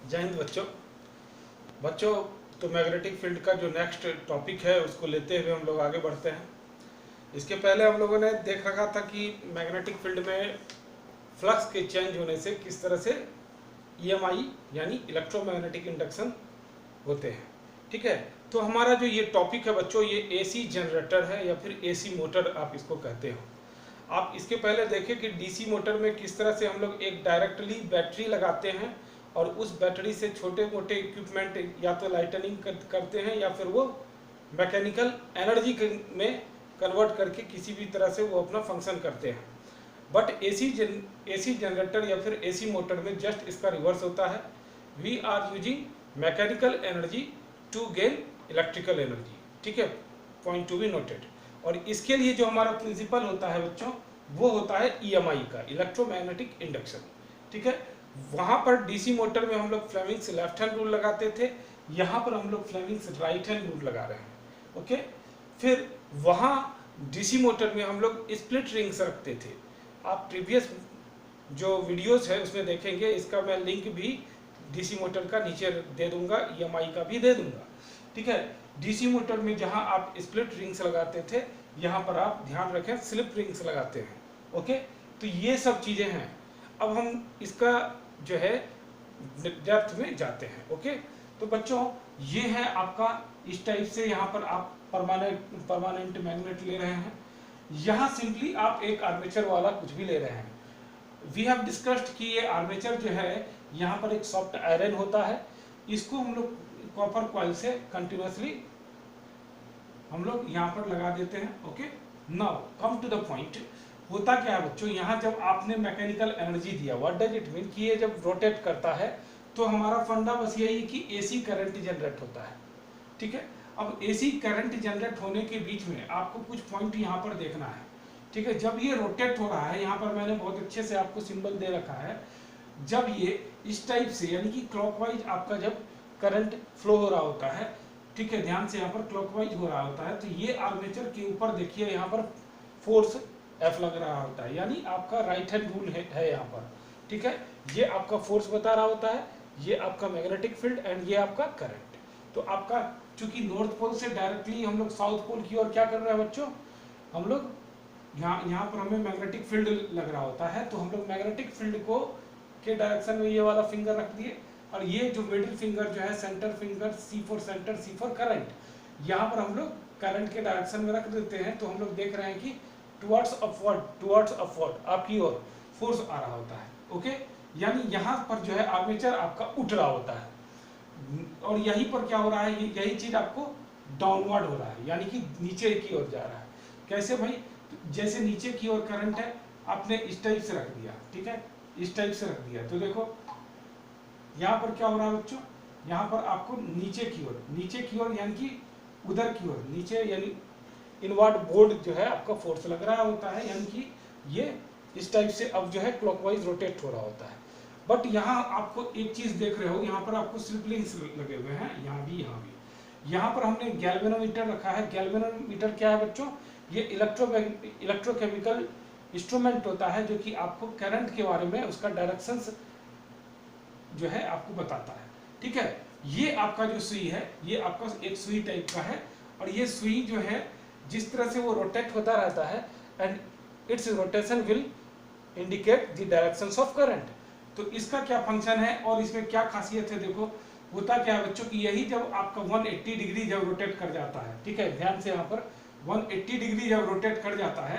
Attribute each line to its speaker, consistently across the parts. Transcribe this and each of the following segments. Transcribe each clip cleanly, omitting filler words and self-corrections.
Speaker 1: जय हिंद बच्चों तो मैग्नेटिक फील्ड का जो नेक्स्ट टॉपिक है उसको लेते हुए हम लोग आगे बढ़ते हैं। इसके पहले हम लोगों ने देख रखा था कि मैग्नेटिक फील्ड में फ्लक्स के चेंज होने से किस तरह से ईएमआई यानी इलेक्ट्रोमैग्नेटिक इंडक्शन होते हैं। ठीक है, तो हमारा जो ये टॉपिक है बच्चों, ये एसी जनरेटर है या फिर एसी मोटर आप इसको कहते हो। आप इसके पहले देखें कि डीसी मोटर में किस तरह से हम लोग एक डायरेक्टली बैटरी लगाते हैं और उस बैटरी से छोटे मोटे इक्विपमेंट या तो लाइटनिंग करते हैं या फिर वो मैकेनिकल एनर्जी में कन्वर्ट करके किसी भी तरह से वो अपना फंक्शन करते हैं। बट एसी जनरेटर या फिर एसी मोटर में जस्ट इसका रिवर्स होता है। We are using mechanical energy to gain electrical energy. ठीक है, पॉइंट टू बी नोटेड। और इसके लिए जो हमारा प्रिंसिपल होता है बच्चों, वो होता है ईएमआई का, इलेक्ट्रोमैग्नेटिक इंडक्शन। ठीक है, वहाँ पर डीसी मोटर में हम लोग फ्लेमिंग्स लेफ्ट हैंड रूल लगाते थे, यहाँ पर हम लोग फ्लेमिंग्स राइट हैंड रूल लगा रहे हैं। ओके, फिर वहाँ डीसी मोटर में हम लोग स्प्लिट रिंग्स रखते थे। आप प्रीवियस जो वीडियोस है उसमें देखेंगे, इसका मैं लिंक भी डीसी मोटर का नीचे दे दूंगा, ईएमआई का भी दे दूंगा। ठीक है, डीसी मोटर में जहां आप स्प्लिट रिंग्स लगाते थे, यहां पर आप ध्यान रखें स्लिप रिंग्स लगाते हैं। ओके, तो ये सब चीजें हैं। अब हम इसका जो है डेप्थ में जाते हैं। ओके, तो बच्चों ये है आपका, इस टाइप से यहाँ पर आप परमानेंट मैग्नेट ले रहे हैं। यहाँ सिंपली आप एक आर्मेचर वाला कुछ भी ले रहे हैं। वी हैव डिस्कस्ड कि ये आर्मेचर जो है, यहाँ पर एक सॉफ्ट आयरन होता है, इसको हम लोग कॉपर कॉइल से कंटिन्यूसली हम लोग यहाँ पर लगा देते हैं। Okay, now come to the point. होता क्या है बच्चों, यहाँ जब आपने मैकेनिकल एनर्जी दिया, व्हाट डज इट मीन कि ये जब रोटेट करता है तो हमारा फंडा बस यही है कि एसी करंट जनरेट होता है। ठीक है, अब एसी करंट जनरेट होने के बीच में आपको कुछ पॉइंट यहाँ पर देखना है। ठीक है, जब ये रोटेट हो रहा है, यहाँ पर मैंने बहुत अच्छे से आपको सिंबल दे रखा है, जब ये इस टाइप से यानी कि क्लॉकवाइज आपका जब करंट फ्लो हो रहा होता है, ठीक है, ध्यान से यहाँ पर क्लॉकवाइज हो रहा होता है, तो ये आर्मेचर के ऊपर देखिए यहाँ पर फोर्स एफ लग रहा होता है, यानी आपका राइट हैंड रूल है यहाँ पर। ठीक है, ये आपका फोर्स बता रहा होता है, ये आपका मैग्नेटिक फील्ड एंड ये आपका करंट। तो आपका चूंकि नॉर्थ पोल से डायरेक्टली हम लोग साउथ पोल की ओर क्या कर रहे हैं बच्चों, हम लोग यहाँ पर हमें मैग्नेटिक फील्ड लग रहा होता है, तो हम लोग मैग्नेटिक फील्ड को के डायरेक्शन में ये वाला फिंगर रख दिए, और ये जो मिडिल फिंगर जो है centre finger, C for centre, C for current, यहाँ पर हम लोग करंट के डायरेक्शन में रख देते हैं। तो हम लोग देख रहे हैं कि टुवर्ड्स अपवर्ड आपकी ओर फोर्स आ रहा होता है। ओके, यानी यहाँ पर जो है आर्मेचर आपका उठ रहा होता है, और यहीं पर क्या हो रहा है, यही चीज आपको डाउनवर्ड हो रहा है, यानी कि नीचे की ओर जा रहा है। कैसे भाई, जैसे नीचे की ओर करंट है, आपने इस टाइप से रख दिया। ठीक है, इस टाइप से रख दिया, तो देखो यहाँ पर क्या हो रहा है बच्चों, यहाँ पर आपको नीचे की ओर यानी कि उधर की ओर, नीचे यानी इनवर्ड बोर्ड जो है आपका फोर्स लग रहा होता है, यानी कि ये इस टाइप से अब जो है क्लॉकवाइज रोटेट हो रहा होता है। बट यहाँ आपको एक चीज देख रहे हो, यहाँ पर आपको स्लिप रिंग्स लगे हुए हैं, यहाँ भी यहाँ भी। यहाँ पर हमने गैल्वेनोमीटर रखा है। गैल्वेनोमीटर क्या है बच्चों, ये इलेक्ट्रोकेमिकल इंस्ट्रूमेंट होता है जो कि आपको करंट के बारे में उसका डायरेक्शन जो है आपको बताता है। ठीक है, ये आपका जो सुई है, ये आपका एक सुई टाइप का है, और ये सुई जो है जिस तरह से वो रोटेट होता रहता है, and it's rotation will indicate the directions of current. तो इसका क्या फंक्शन है और इसमें क्या खासियत है, देखो होता क्या है बच्चों कि यही जब आपका 180 डिग्री जब रोटेट कर जाता है, ठीक है, ध्यान से यहाँ पर 180 डिग्री जब रोटेट कर जाता है,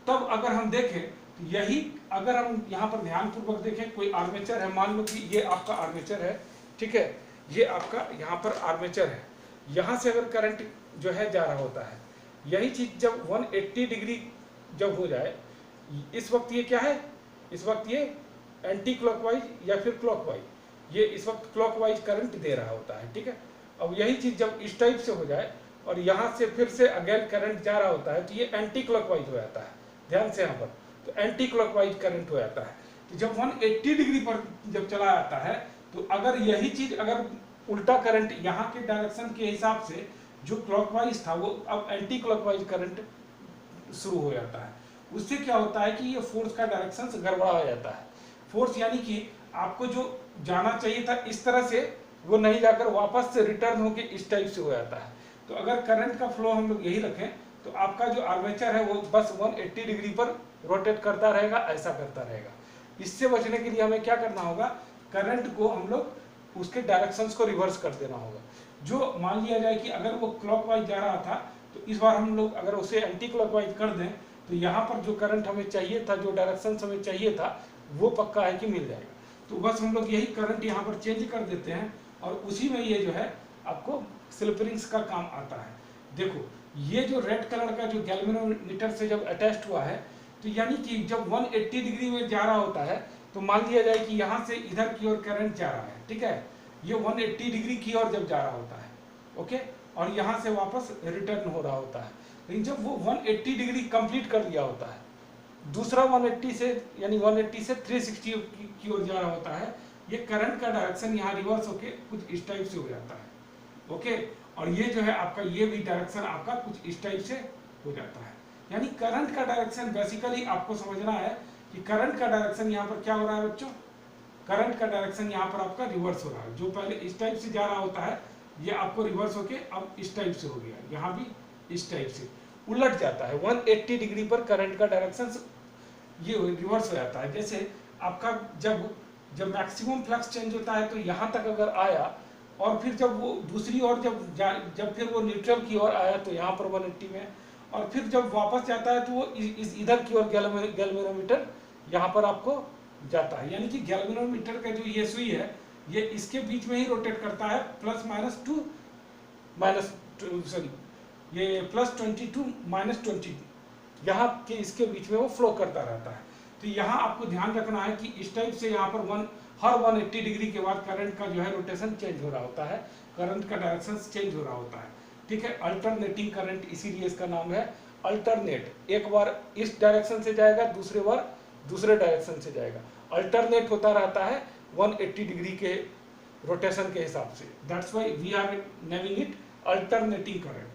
Speaker 1: तब अगर हम देखें तो यही, अगर हम यहाँ पर ध्यान पूर्वक देखें, कोई आर्मेचर है, मान लो कि ये आपका आर्मेचर है। ठीक है, ये आपका यहाँ पर आर्मेचर है, यहाँ से अगर करंट जो है जा रहा होता है, यही चीज जब 180 डिग्री जब हो जाए, इस वक्त ये क्या है, इस वक्त ये एंटी क्लॉकवाइज या फिर क्लॉकवाइज, ये इस वक्त क्लॉकवाइज करंट दे रहा होता है। ठीक है, अब यही चीज जब इस टाइप से हो जाए और यहाँ से फिर से अगेन करंट जा रहा होता है, तो ये एंटी क्लॉकवाइज हो जाता है। ध्यान से यहाँ पर, तो एंटी क्लॉकवाइज करंट हो जाता है। तो जब 180 डिग्री पर जब चला जाता है, तो अगर यही चीज अगर उल्टा करंट यहाँ के डायरेक्शन के हिसाब से जो क्लॉकवाइज था, वो अब एंटी क्लॉकवाइज करंट शुरू हो जाता है। उससे क्या होता है कि ये फोर्स का डायरेक्शन गड़बड़ा हो जाता है। फोर्स यानी कि आपको जो जाना चाहिए था इस तरह से, वो नहीं जाकर वापस से रिटर्न होके इस टाइप से हो जाता है। तो अगर करंट का फ्लो हम लोग यही रखें तो आपका जो आर्मेचर है वो बस 180 डिग्री पर रोटेट करता रहेगा, ऐसा करता रहेगा। इससे बचने के लिए हमें क्या करना होगा, करंट को हम लोग उसके डायरेक्शंस को रिवर्स कर देना होगा। जो मान लिया जाए कि अगर वो क्लॉकवाइज जा रहा था तो इस बार हम लोग अगर उसे एंटी क्लॉकवाइज कर दें तो यहाँ पर जो करंट हमें चाहिए था, जो डायरेक्शन हमें चाहिए था, वो पक्का है कि मिल जाएगा। तो बस हम लोग यही करंट यहाँ पर चेंज कर देते हैं और उसी में ये जो है आपको स्लिप रिंग्स का काम आता है। देखो ये जो रेड कलर का जो गैल्वेनोमीटर से जब अटैच्ड हुआ है, तो यानी कि जब 180 डिग्री में जा रहा होता है तो मान लिया जाए कि यहाँ से इधर की ओर करंट जा रहा है, ठीक है, ये 180 डिग्री की ओर जब जा रहा होता है, ओके, और यहाँ से वापस रिटर्न हो रहा होता है। लेकिन जब वो 180 डिग्री कंप्लीट कर लिया होता है, दूसरा 180 से यानी 180 से 360 की ओर जा रहा होता है, ये करंट का डायरेक्शन यहाँ रिवर्स होके कुछ इस टाइप से हो जाता है, ओके, और ये जो है आपका ये भी डायरेक्शन आपका कुछ इस टाइप से हो जाता है। यानी करंट का डायरेक्शन बेसिकली आपको समझना है कि करंट का डायरेक्शन यहाँ पर क्या हो रहा है बच्चों, करंट का डायरेक्शन यहाँ पर आपका रिवर्स हो रहा है। जो पहले इस टाइप से जा रहा होता है ये आपको रिवर्स होके अब इस टाइप से हो गया, यहाँ भी इस टाइप से उलट जाता है। 180 डिग्री पर करंट का डायरेक्शन ये रिवर्स हो जाता है। जैसे आपका जब मैक्सिमम फ्लक्स चेंज होता है तो यहाँ तक अगर आया और फिर जब वो दूसरी ओर जब फिर वो न्यूट्रल की ओर आया तो यहाँ पर 180 में, और फिर जब वापस जाता है तो वो इधर की ओर गैल्वेनोमीटर यहाँ पर आपको जाता है। यानी कि गैल्वेनोमीटर का जो ये सुई है ये इसके बीच में ही रोटेट करता है, ये +22 -22 यहाँ के इसके बीच में वो फ्लो करता रहता है। तो यहाँ आपको ध्यान रखना है कि इस टाइप से यहाँ पर हर 180 डिग्री के बाद करंट का जो है रोटेशन चेंज हो रहा होता है, करंट का डायरेक्शन चेंज हो रहा होता है, ठीक है। अल्टरनेटिंग करंट इसीलिए इसका नाम है अल्टरनेट। एक बार इस डायरेक्शन से जाएगा, दूसरे बार दूसरे डायरेक्शन से जाएगा, अल्टरनेट होता रहता है 180 डिग्री के रोटेशन के हिसाब से। That's why we are naming it alternating current.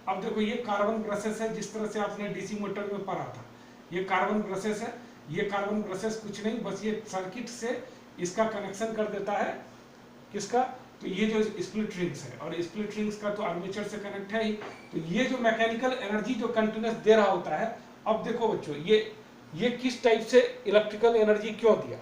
Speaker 1: अब देखो ये कार्बन ब्रशेस है, जिस तरह से आपने डीसी मोटर में पढ़ा था, ये कार्बन ब्रशेस है। ये कार्बन ब्रशेस कुछ नहीं, बस ये सर्किट से इसका कनेक्शन कर देता है, किसका, तो ये जो स्प्लिट रिंग्स है, और स्प्लिट रिंग्स का तो आर्मेचर से कनेक्ट है ही। तो ये जो मैकेनिकल एनर्जी जो कंटिन्यूस दे रहा होता है, अब देखो बच्चों ये किस टाइप से इलेक्ट्रिकल एनर्जी क्यों दिया,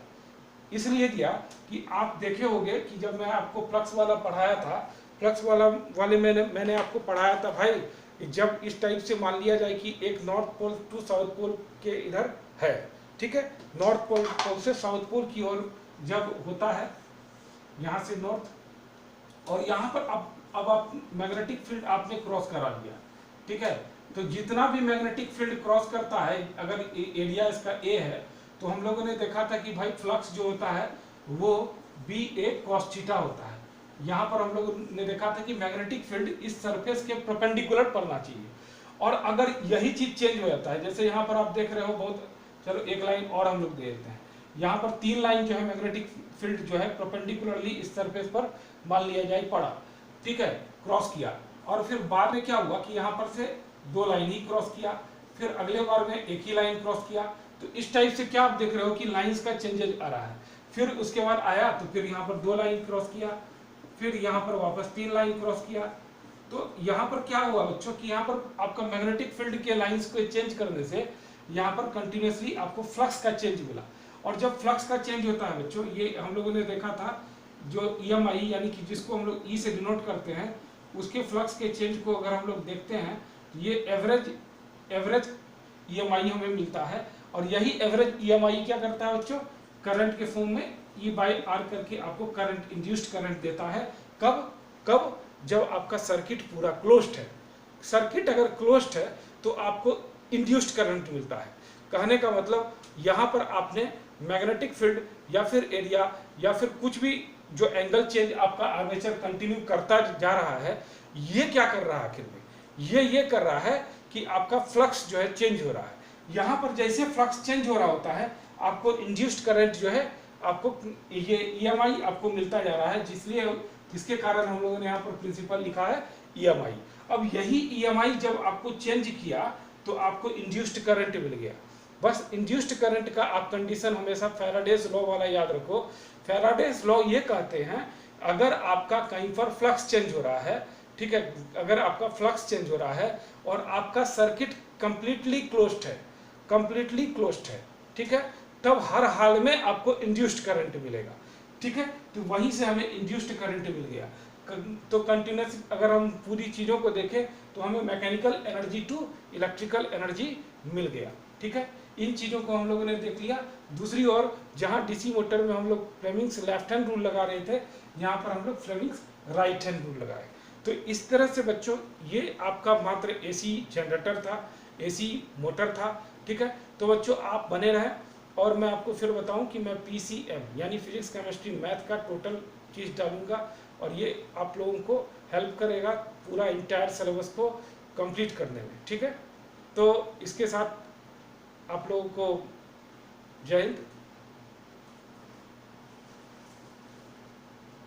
Speaker 1: इसलिए दिया कि आप देखे होंगे कि जब मैं आपको फ्लक्स वाला पढ़ाया था, फ्लक्स वाले मैंने आपको पढ़ाया था भाई, जब इस टाइप से मान लिया जाए कि एक north pole to south pole के इधर है, ठीक है, नॉर्थ पोल से साउथ पोल की ओर जब होता है, यहाँ से नॉर्थ, और यहाँ पर अब आप मैग्नेटिक फील्ड आपने क्रॉस करा दिया, ठीक है। तो जितना भी मैग्नेटिक फील्ड क्रॉस करता है, अगर एरिया इसका ए है, तो हम लोगों ने देखा था कि भाई फ्लक्स जो होता है वो BA cos थीटा होता है। यहाँ पर हम लोगों ने देखा था कि मैग्नेटिक फील्ड इस सरफेस के परपेंडिकुलर पड़ना चाहिए, और अगर यही चीज चेंज हो जाता है, जैसे यहाँ पर आप देख रहे हो बहुत, चलो एक लाइन और हम लोग दे देते हैं, यहाँ पर 3 लाइन जो है मैग्नेटिक फील्ड जो है परपेंडिकुलरली इस सरफेस पर मान लिया जाए पड़ा, ठीक है, क्रॉस किया, और फिर बाद में क्या हुआ कि यहाँ पर से 2 लाइन ही क्रॉस किया, फिर अगले बार में एक ही लाइन क्रॉस किया। तो इस टाइप से क्या आप देख रहे हो कि लाइंस का चेंजेज आ रहा है। फिर उसके बाद आया तो फिर यहाँ पर 2 लाइन क्रॉस किया, फिर यहाँ पर वापस 3 लाइन क्रॉस किया। तो यहाँ पर क्या हुआ बच्चों कि यहाँ पर आपका मैग्नेटिक फील्ड के लाइंस को चेंज करने से यहाँ पर कंटिन्यूसली आपको फ्लक्स का चेंज मिला। और जब फ्लक्स का चेंज होता है बच्चों, ये हम लोगों ने देखा था, जो EMI यानी कि जिसको हम लोग E से डिनोट करते हैं, उसके फ्लक्स के चेंज को अगर हम लोग देखते हैं, ये एवरेज EMI हमें मिलता है, और यही एवरेज EMI क्या करता है बच्चों, करंट के फॉर्म में E/R करके आपको करंट, इंड्यूस्ड करंट देता है। कब जब आपका सर्किट पूरा क्लोज्ड है। सर्किट अगर क्लोज्ड है तो आपको इंड्यूस्ड करंट मिलता है। कहने का मतलब यहाँ पर आपने मैग्नेटिक फील्ड या फिर एरिया या फिर कुछ भी जो एंगल चेंज आपका आर्मेचर कंटिन्यू करता जा रहा है, ये क्या कर रहा है आखिर में, ये कर रहा है कि आपका फ्लक्स जो है चेंज हो रहा है। यहाँ पर जैसे फ्लक्स चेंज हो रहा होता है, आपको इंड्यूस्ड करंट जो है, आपको ये EMI आपको मिलता जा रहा है, जिसके कारण हम लोगों ने यहाँ पर प्रिंसिपल लिखा है EMI। अब यही EMI जब आपको चेंज किया तो आपको इंड्यूस्ड करंट मिल गया। बस इंड्यूस्ड करंट का आप कंडीशन हमेशा फैराडेज लॉ वाला याद रखो फैराडेज लॉ ये कहते हैं, अगर आपका कहीं पर फ्लक्स चेंज हो रहा है, ठीक है, अगर आपका फ्लक्स चेंज हो रहा है और आपका सर्किट कंप्लीटली क्लोज्ड है, कंप्लीटली क्लोज्ड है, ठीक है, तब हर हाल में आपको इंड्यूस्ड करंट मिलेगा, ठीक है। तो वहीं से हमें इंड्यूस्ड करंट मिल गया। तो कंटिन्यूस अगर हम पूरी चीज़ों को देखें तो हमें mechanical energy to electrical energy मिल गया, ठीक है। इन चीज़ों को हम लोगों ने देख लिया। दूसरी ओर जहाँ डीसी मोटर में हम लोग फ्लेमिंग्स लेफ्ट हैंड रूल लगा रहे थे, यहाँ पर हम लोग फ्लेमिंग्स राइट हैंड रूल लगाए। तो इस तरह से बच्चों ये आपका मात्र एसी जनरेटर था, एसी मोटर था, ठीक है। तो बच्चों आप बने रहें और मैं आपको फिर बताऊं कि मैं पीसीएम यानी फिजिक्स केमिस्ट्री मैथ का टोटल चीज़ डालूंगा और ये आप लोगों को हेल्प करेगा पूरा इंटायर सिलेबस को कंप्लीट करने में, ठीक है। तो इसके साथ आप लोगों को जय हिंद।